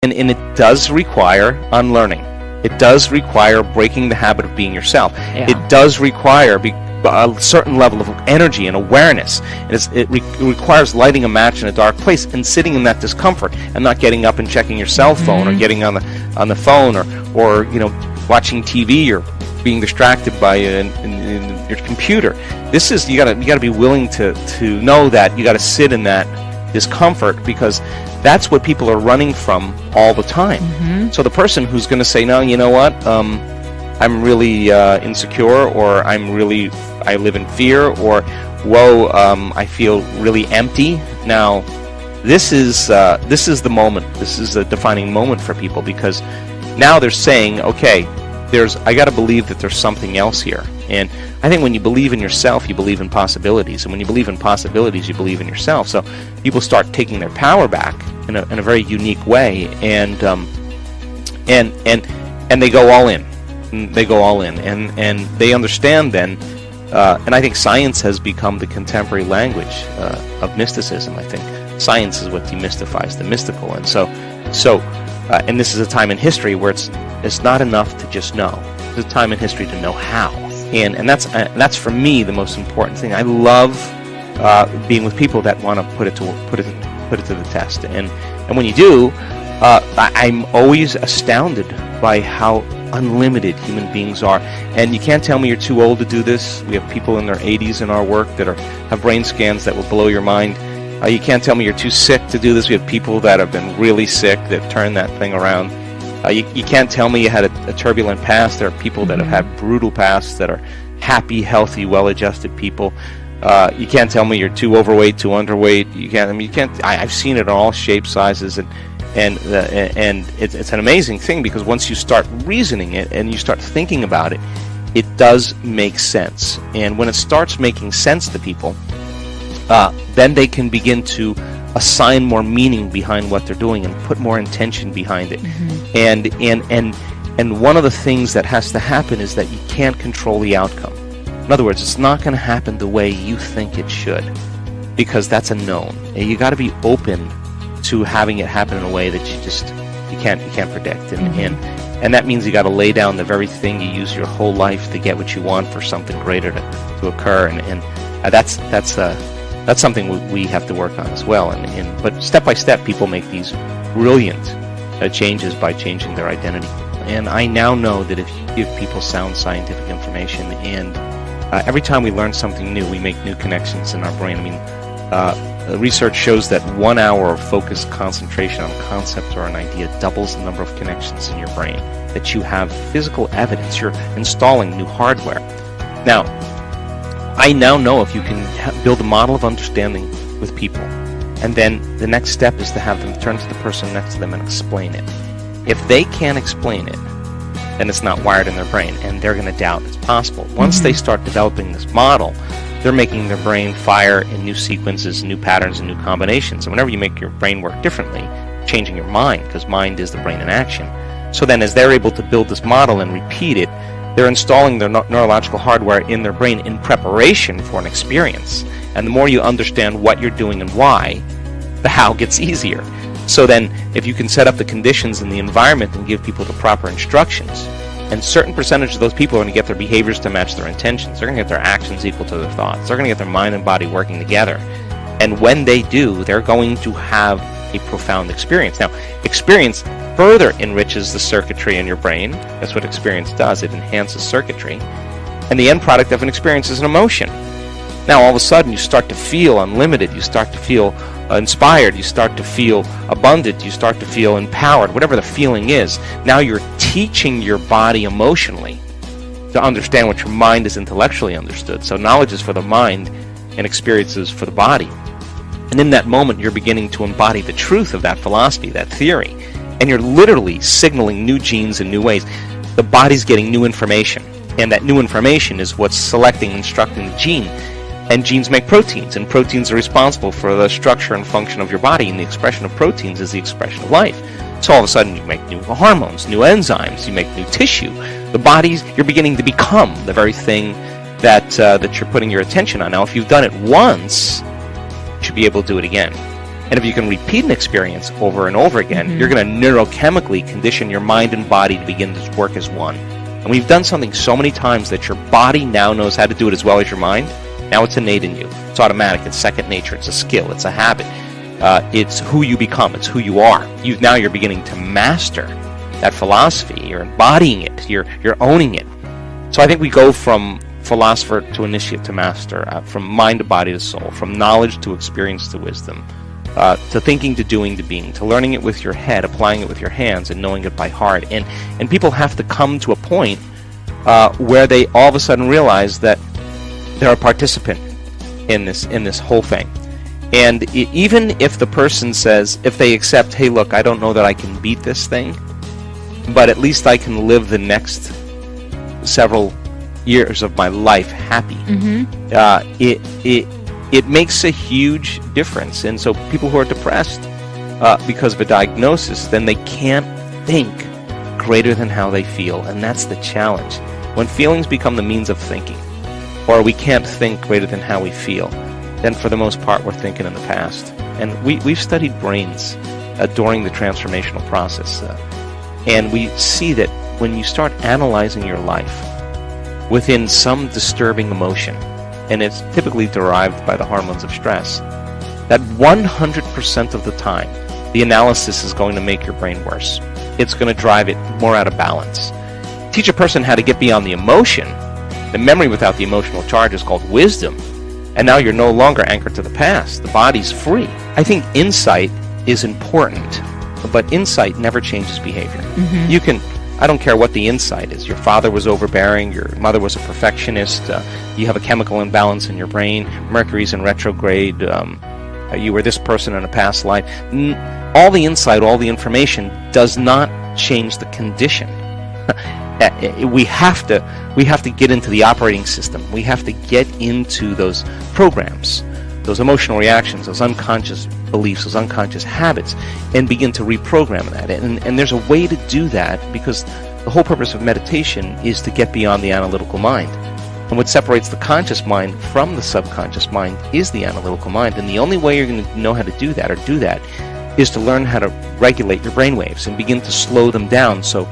And it does require unlearning. It does require breaking the habit of being yourself. Yeah. It does require a certain level of energy and awareness. It requires lighting a match in a dark place and sitting in that discomfort and not getting up and checking your cell phone or getting on the phone or watching TV or being distracted by in your computer. This is you gotta be willing to know that you gotta sit in that discomfort, because that's what people are running from all the time. So the person who's going to say, no, you know what, I'm really insecure, or I live in fear, or whoa, I feel really empty. Now, this is the moment. This is a defining moment for people, because now they're saying, okay, I got to believe that there's something else here. And I think when you believe in yourself, you believe in possibilities, and when you believe in possibilities, you believe in yourself. So people start taking their power back in a very unique way, and they go all in. They go all in, and they understand then. And I think science has become the contemporary language of mysticism. I think science is what demystifies the mystical, and so and this is a time in history where it's not enough to just know. It's a time in history to know how, and that's for me the most important thing. I love being with people that want to put it to the test, and when you do, I'm always astounded by how unlimited human beings are. And you can't tell me you're too old to do this. We have people in their 80s in our work that have brain scans that will blow your mind. You can't tell me you're too sick to do this. We have people that have been really sick that turn that thing around. You can't tell me you had a turbulent past. There are people that have had brutal pasts that are happy, healthy, well-adjusted people. You can't tell me you're too overweight, too underweight. You can't. I've seen it in all shapes, sizes, and it's an amazing thing, because once you start reasoning it and you start thinking about it, it does make sense. And when it starts making sense to people, then they can begin to assign more meaning behind what they're doing and put more intention behind it. And one of the things that has to happen is that you can't control the outcome. In other words, it's not going to happen the way you think it should, because that's a known. And you got to be open to having it happen in a way that you can't predict, and that means you got to lay down the very thing you use your whole life to get what you want for something greater to occur, and that's something we have to work on as well. But step by step, people make these brilliant changes by changing their identity. And I now know that if you give people sound scientific information, and every time we learn something new, we make new connections in our brain. I mean, research shows that 1 hour of focused concentration on a concept or an idea doubles the number of connections in your brain, that you have physical evidence. You're installing new hardware. Now, I now know if you can build a model of understanding with people, and then the next step is to have them turn to the person next to them and explain it. If they can't explain it, then it's not wired in their brain, and they're going to doubt it's possible. Once they start developing this model, they're making their brain fire in new sequences, new patterns, and new combinations. And whenever you make your brain work differently, changing your mind, because mind is the brain in action. So then as they're able to build this model and repeat it, they're installing their neurological hardware in their brain in preparation for an experience. And the more you understand what you're doing and why, the how gets easier. So then if you can set up the conditions in the environment and give people the proper instructions, and certain percentage of those people are going to get their behaviors to match their intentions. They're going to get their actions equal to their thoughts. They're going to get their mind and body working together. And when they do, they're going to have a profound experience. Now, experience further enriches the circuitry in your brain. That's what experience does. It enhances circuitry. And the end product of an experience is an emotion. Now, all of a sudden, you start to feel unlimited. You start to feel inspired. You start to feel abundant. You start to feel empowered. Whatever the feeling is, now you're teaching your body emotionally to understand what your mind is intellectually understood. So knowledge is for the mind and experiences for the body. And in that moment, you're beginning to embody the truth of that philosophy, that theory. And you're literally signaling new genes in new ways. The body's getting new information. And that new information is what's selecting and instructing the gene. And genes make proteins, and proteins are responsible for the structure and function of your body, and the expression of proteins is the expression of life. So all of a sudden you make new hormones, new enzymes, you make new tissue. The body's, you're beginning to become the very thing that you're putting your attention on. Now, if you've done it once, you should be able to do it again. And if you can repeat an experience over and over again, you're going to neurochemically condition your mind and body to begin to work as one. And we've done something so many times that your body now knows how to do it as well as your mind. Now it's innate in you. It's automatic. It's second nature. It's a skill. It's a habit. It's who you become. It's who you are. Now you're beginning to master that philosophy. You're embodying it. You're owning it. So I think we go from philosopher to initiate to master, from mind to body to soul, from knowledge to experience to wisdom, to thinking to doing to being, to learning it with your head, applying it with your hands, and knowing it by heart. And people have to come to a point where they all of a sudden realize that they're a participant in this whole thing. And even if the person says, if they accept, hey, look, I don't know that I can beat this thing, but at least I can live the next several years of my life happy. It makes a huge difference. And so people who are depressed because of a diagnosis, then they can't think greater than how they feel, and that's the challenge. When feelings become the means of thinking, or we can't think greater than how we feel, then for the most part we're thinking in the past. And we've studied brains during the transformational process, and we see that when you start analyzing your life within some disturbing emotion, and it's typically derived by the hormones of stress, that 100% of the time the analysis is going to make your brain worse. It's going to drive it more out of balance. Teach a person how to get beyond the emotion. The memory without the emotional charge is called wisdom. And now you're no longer anchored to the past. The body's free. I think insight is important, but insight never changes behavior. You can, I don't care what the insight is. Your father was overbearing, your mother was a perfectionist, you have a chemical imbalance in your brain, Mercury's in retrograde, you were this person in a past life. All the insight, all the information does not change the condition. We have to get into the operating system. We have to get into those programs, those emotional reactions, those unconscious beliefs, those unconscious habits, and begin to reprogram that. And there's a way to do that, because the whole purpose of meditation is to get beyond the analytical mind. And what separates the conscious mind from the subconscious mind is the analytical mind. And the only way you're going to know how to do that, is to learn how to regulate your brainwaves and begin to slow them down. So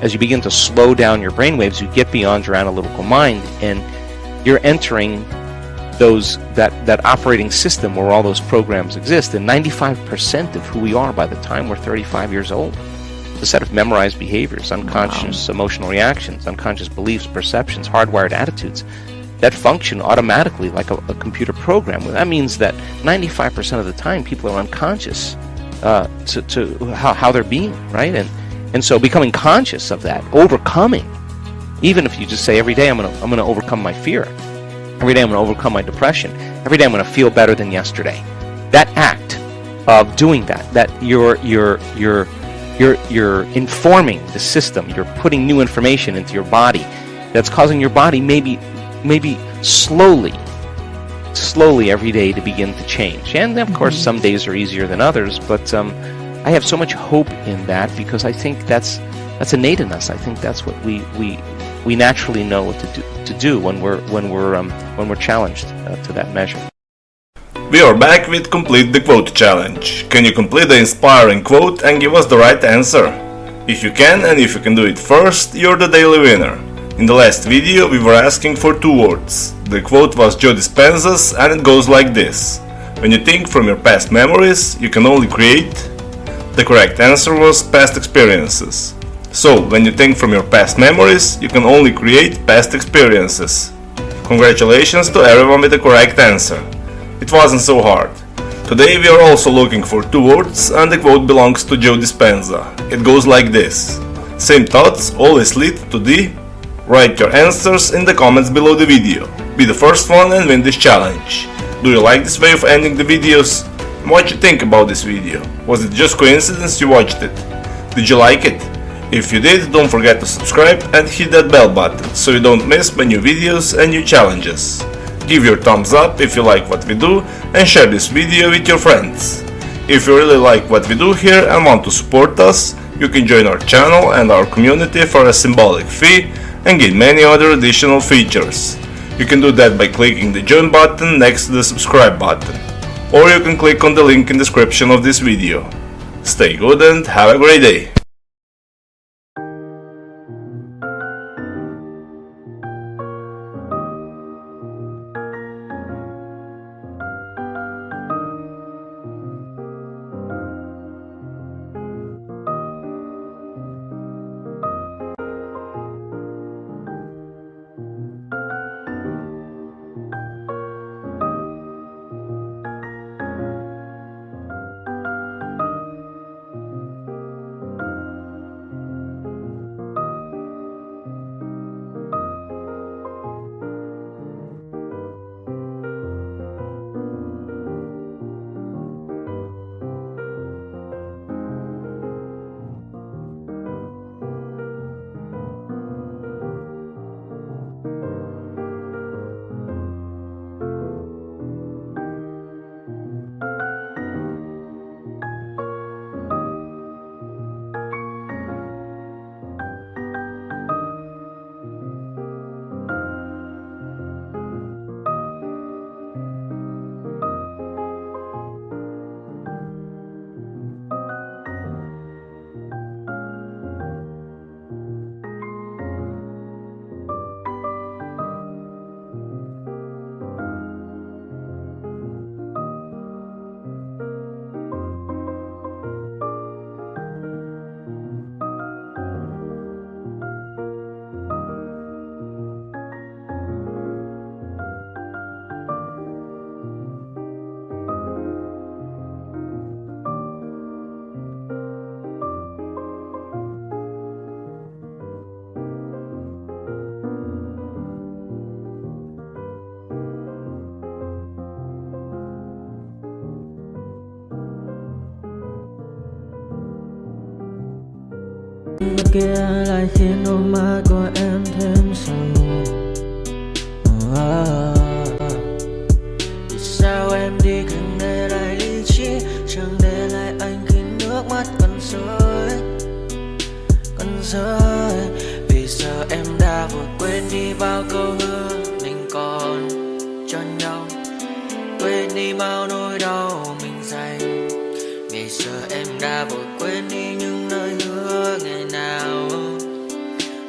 as you begin to slow down your brainwaves, you get beyond your analytical mind, and you're entering that operating system where all those programs exist. And 95% of who we are by the time we're 35 years old, a set of memorized behaviors, unconscious emotional reactions, unconscious beliefs, perceptions, hardwired attitudes that function automatically like a computer program. That means that 95% of the time people are unconscious to how they're being, right? And so becoming conscious of that, overcoming, even if you just say every day I'm gonna overcome my fear, every day I'm gonna overcome my depression, every day I'm gonna feel better than yesterday. That act of doing that you're informing the system, you're putting new information into your body that's causing your body maybe slowly every day to begin to change. And of course some days are easier than others, but I have so much hope in that, because I think that's innate in us. I think that's what we naturally know what to do when we're challenged to that measure. We are back with Complete the Quote Challenge. Can you complete the inspiring quote and give us the right answer? If you can, and if you can do it first, you're the daily winner. In the last video we were asking for 2 words. The quote was Joe Dispenza's, and it goes like this: when you think from your past memories, you can only create. The correct answer was past experiences. So, when you think from your past memories, you can only create past experiences. Congratulations to everyone with the correct answer. It wasn't so hard. Today we are also looking for 2 words, and the quote belongs to Joe Dispenza. It goes like this: same thoughts always lead to the... Write your answers in the comments below the video. Be the first one and win this challenge. Do you like this way of ending the videos? What you think about this video? Was it just coincidence you watched it? Did you like it? If you did, don't forget to subscribe and hit that bell button so you don't miss my new videos and new challenges. Give your thumbs up if you like what we do, and share this video with your friends. If you really like what we do here and want to support us, you can join our channel and our community for a symbolic fee and get many other additional features. You can do that by clicking the join button next to the subscribe button. or you can click on the link in the description of this video. Stay good and have a great day! Bên kia lại khiến đôi mắt của em thêm sầu. Vì sao em đi không để lại lý trí, chẳng để lại anh khi nước mắt còn rơi. Vì sao em đã vội quên đi bao câu hứa mình còn cho nhau, quên đi bao nỗi đau mình dành. Vì sao em đã vội quên đi những lời hứa ngày nào.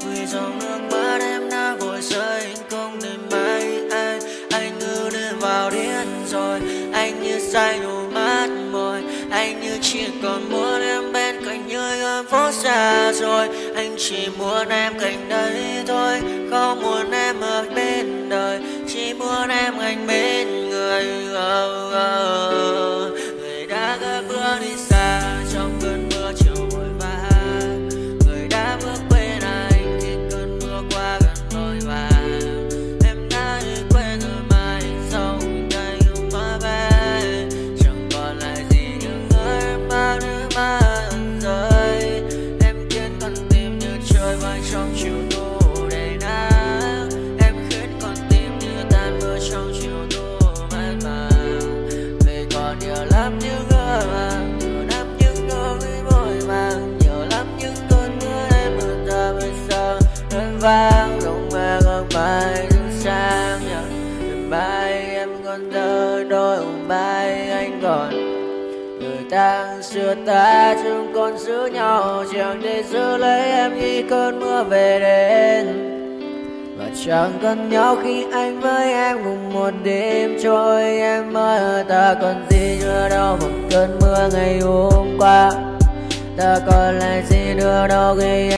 Vì dòng nước mắt em đã vội rơi, không thể mãi anh như đến vào điên rồi. Anh như say đôi mắt môi, anh như chỉ còn muốn em bên cạnh như ở phố xa rồi. Anh chỉ muốn em cạnh đấy thôi, không muốn em ở bên đời, chỉ muốn em anh bên người. Người đã gỡ bước đi xa trong cơn mưa chiều vội vã, người đã bước quên anh khi cơn mưa qua gần vội vã. Em đã quên rồi mà sau đây không mơ về, chẳng còn lại gì những người mà nước mắt rơi. Em khiến con tim như trôi bay trong chiều thu đầy nắng, em khiến con tim như tan vỡ trong chiều thu mát màng. Vì còn nhiều lắm những nhiều lắm những nỗi vội vàng, nhiều lắm những cơn mưa em ở ta bây giờ đơn vang. Không mà không phải đứng sang nhờ đêm mai em còn thơ đôi hồng bay anh còn. Người ta xưa ta chúng còn giữ nhau, chẳng thể giữ lấy em khi cơn mưa về đến. Và chẳng cần nhau khi anh với em cùng một đêm trôi. Em ơi ta còn gì nữa đâu bằng cơn mưa ngày hôm qua, ta còn lại gì nữa đâu khi